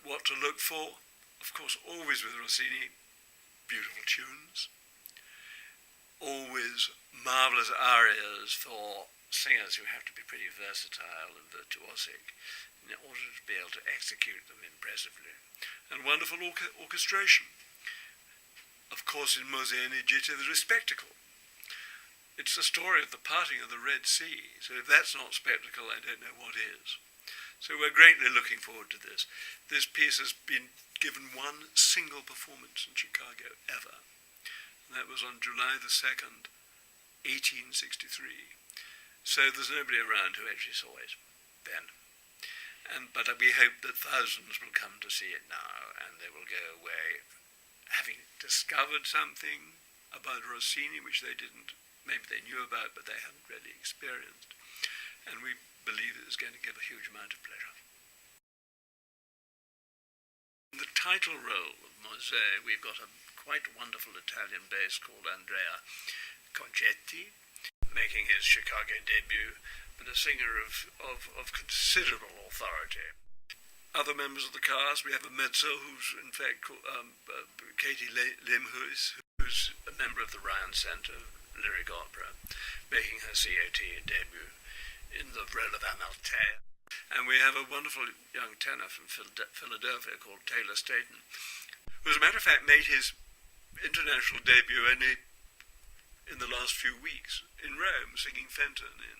what to look for, of course, always with Rossini, beautiful tunes, always marvellous arias for singers who have to be pretty versatile and virtuosic in order to be able to execute them impressively, and wonderful orchestration. Of course, in Mosè e Gita, there is spectacle. It's the story of the parting of the Red Sea, so if that's not spectacle, I don't know what is. So we're greatly looking forward to this. This piece has been given one single performance in Chicago ever, and that was on July the 2nd, 1863. So there's nobody around who actually saw it then. But we hope that thousands will come to see it now, and they will go away having discovered something about Rossini which they didn't, maybe they knew about, but they hadn't really experienced. And we believe it is going to give a huge amount of pleasure. In the title role of Mosè, we've got a quite wonderful Italian bass called Andrea Concetti, making his Chicago debut, but a singer of considerable authority. Other members of the cast, we have a mezzo who's in fact called Katie Lim, who's a member of the Ryan Center Lyric Opera, making her COT debut in the role of Amalthea. And we have a wonderful young tenor from Philadelphia called Taylor Staton, who as a matter of fact made his international debut only in the last few weeks in Rome, singing Fenton in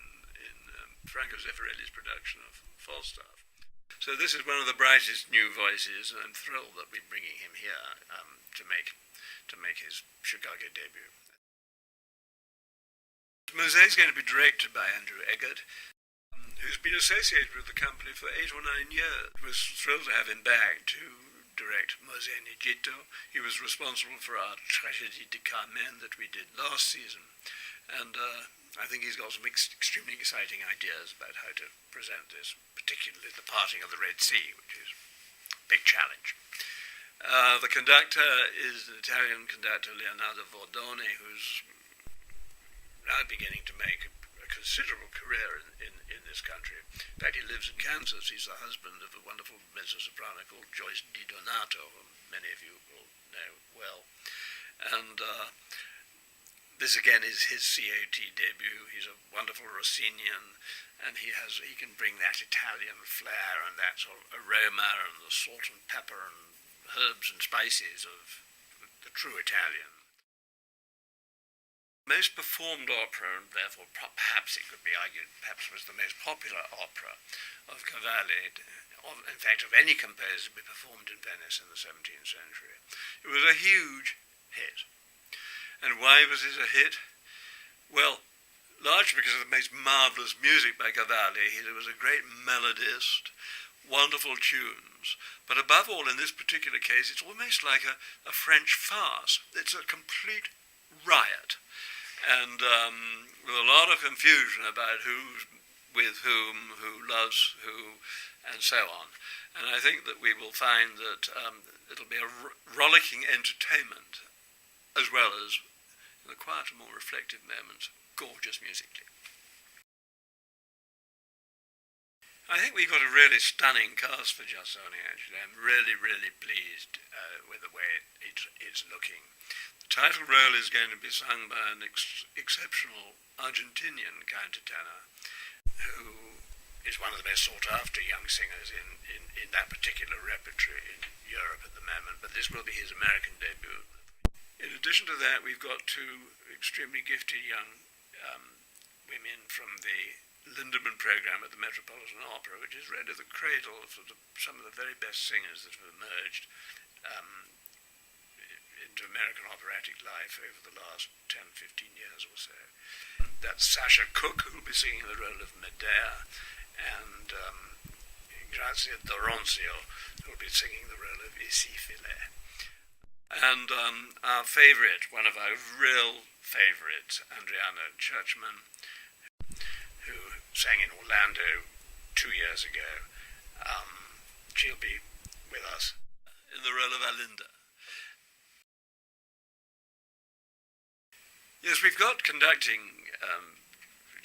Franco Zeffirelli's production of Falstaff. So this is one of the brightest new voices, and I'm thrilled that we're bringing him here to make his Chicago debut. Mosè is going to be directed by Andrew Eggert, who's been associated with the company for 8 or 9 years. I was thrilled to have him back to direct Mosè in Egitto. He was responsible for our Tragédie de Carmen that we did last season, and I think he's got some extremely exciting ideas about how to present this, particularly the parting of the Red Sea, which is a big challenge. The conductor is an Italian conductor, Leonardo Vordone, who's now beginning to make a considerable career in this country. In fact, he lives in Kansas. He's the husband of a wonderful mezzo-soprano called Joyce Di Donato, whom many of you will know well. And this again is his COT debut. He's a wonderful Rossinian, and he can bring that Italian flair and that sort of aroma and the salt and pepper and herbs and spices of the true Italian. Most performed opera, and therefore perhaps it could be argued perhaps was the most popular opera of Cavalli, in fact of any composer to be performed in Venice in the 17th century. It was a huge hit. And why was it a hit? Well, largely because of the most marvellous music by Cavalli. He was a great melodist, wonderful tunes, but above all in this particular case it's almost like a French farce. It's a complete riot. And with a lot of confusion about who's with whom, who loves who, and so on. And I think that we will find that it'll be a rollicking entertainment, as well as, in the quieter, more reflective moments, gorgeous musically. I think we've got a really stunning cast for Giasone, actually. I'm really, really pleased with the way it's looking. The title role is going to be sung by an exceptional Argentinian countertenor, who is one of the most sought-after young singers in that particular repertory in Europe at the moment, but this will be his American debut. In addition to that, we've got two extremely gifted young women from the Lindemann program at the Metropolitan Opera, which is really the cradle of some of the very best singers that have emerged into American operatic life over the last 10-15 years or so. That's Sasha Cook, who will be singing the role of Medea, and Grazia D'Oronzio, who will be singing the role of Isifile. And our favourite, one of our real favourites, Adriana Churchman, who sang in Orlando 2 years ago, she'll be with us in the role of Alinda. Yes, we've got conducting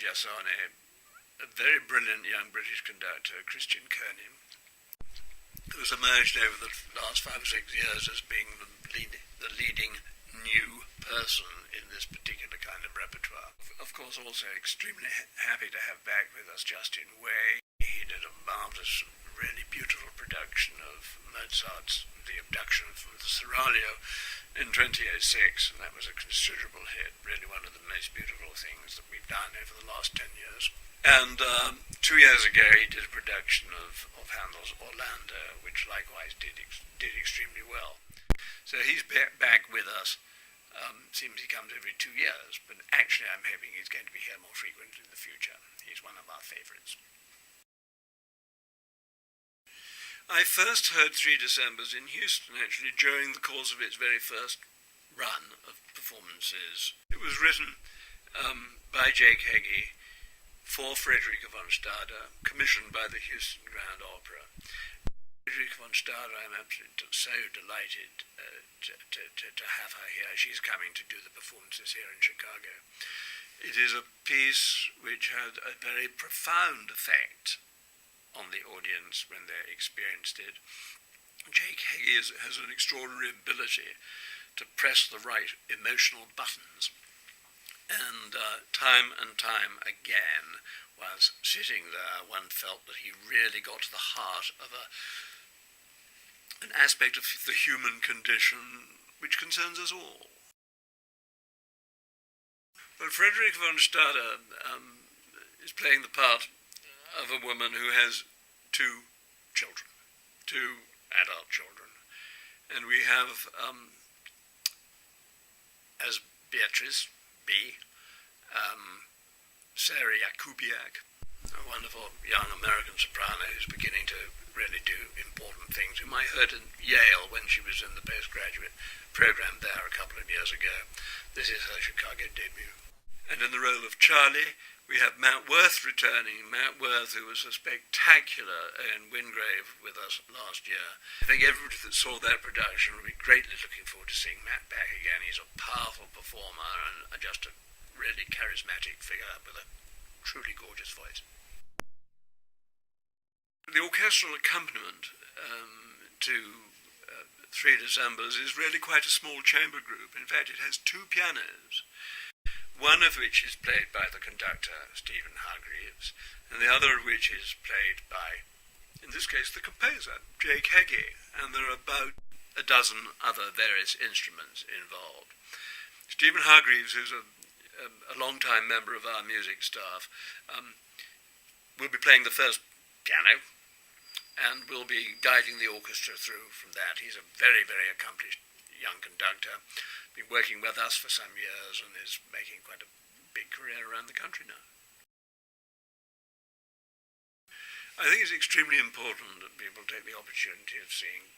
Giasone, a very brilliant young British conductor, Christian Kerning, has emerged over the last 5 or 6 years as being the leading new person in this particular kind of repertoire. Of course, also extremely happy to have back with us Justin Way. He did a marvellous, really beautiful production of Mozart's The Abduction from the Seraglio in 2006, and that was a considerable hit, really one of the most beautiful things that we've done over the last 10 years. And 2 years ago he did a production of Handel's Orlando, which likewise did extremely well. So he's back with us. Seems he comes every 2 years, but actually I'm hoping he's going to be here more frequently in the future. He's one of our favourites. I first heard 3 Decembers in Houston, actually, during the course of its very first run of performances. It was written by Jake Heggie for Frederica von Stade, commissioned by the Houston Grand Opera. Frederica von Stade, I'm absolutely so delighted to have her here. She's coming to do the performances here in Chicago. It is a piece which had a very profound effect on the audience when they experienced it. Jake Heggie has an extraordinary ability to press the right emotional buttons. And time again, whilst sitting there, one felt that he really got to the heart of an aspect of the human condition which concerns us all. Well, Frederica von Stade is playing the part of a woman who has 2 children, 2 adult children. And we have, as Beatrice, B, Sarah Jakubiak, a wonderful young American soprano who's beginning to really do important things, whom I heard in Yale when she was in the postgraduate program there a couple of years ago. This is her Chicago debut. And in the role of Charlie, we have Matt Worth returning. Matt Worth, who was a spectacular in Wingrave with us last year. I think everybody that saw that production will be greatly looking forward to seeing Matt back again. He's a powerful performer and just a really charismatic figure with a truly gorgeous voice. The orchestral accompaniment to 3 Decembers is really quite a small chamber group. In fact, it has 2 pianos, one of which is played by the conductor, Stephen Hargreaves, and the other of which is played by, in this case, the composer, Jake Heggie, and there are about a dozen other various instruments involved. Stephen Hargreaves, who's a long-time member of our music staff, will be playing the first piano, and will be guiding the orchestra through from that. He's a very, very accomplished young conductor, been working with us for some years and is making quite a big career around the country now. I think it's extremely important that people take the opportunity of seeing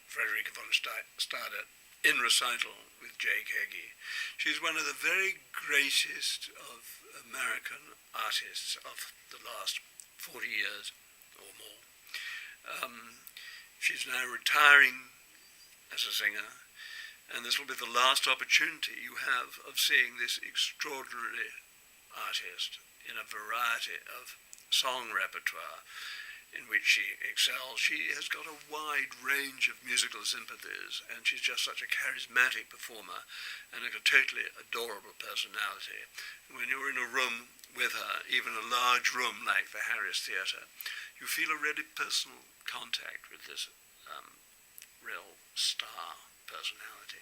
Frederica von Stade in recital with Jake Heggie. She's one of the very greatest of American artists of the last 40 years or more. She's now retiring as a singer, and this will be the last opportunity you have of seeing this extraordinary artist in a variety of song repertoire in which she excels. She has got a wide range of musical sympathies, and she's just such a charismatic performer and a totally adorable personality. When you're in a room with her, even a large room like the Harris Theatre, you feel a really personal contact with this real star personality.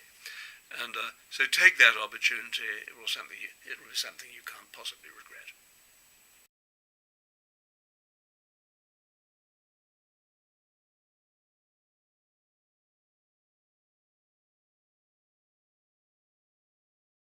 And so take that opportunity. It will be something you can't possibly regret.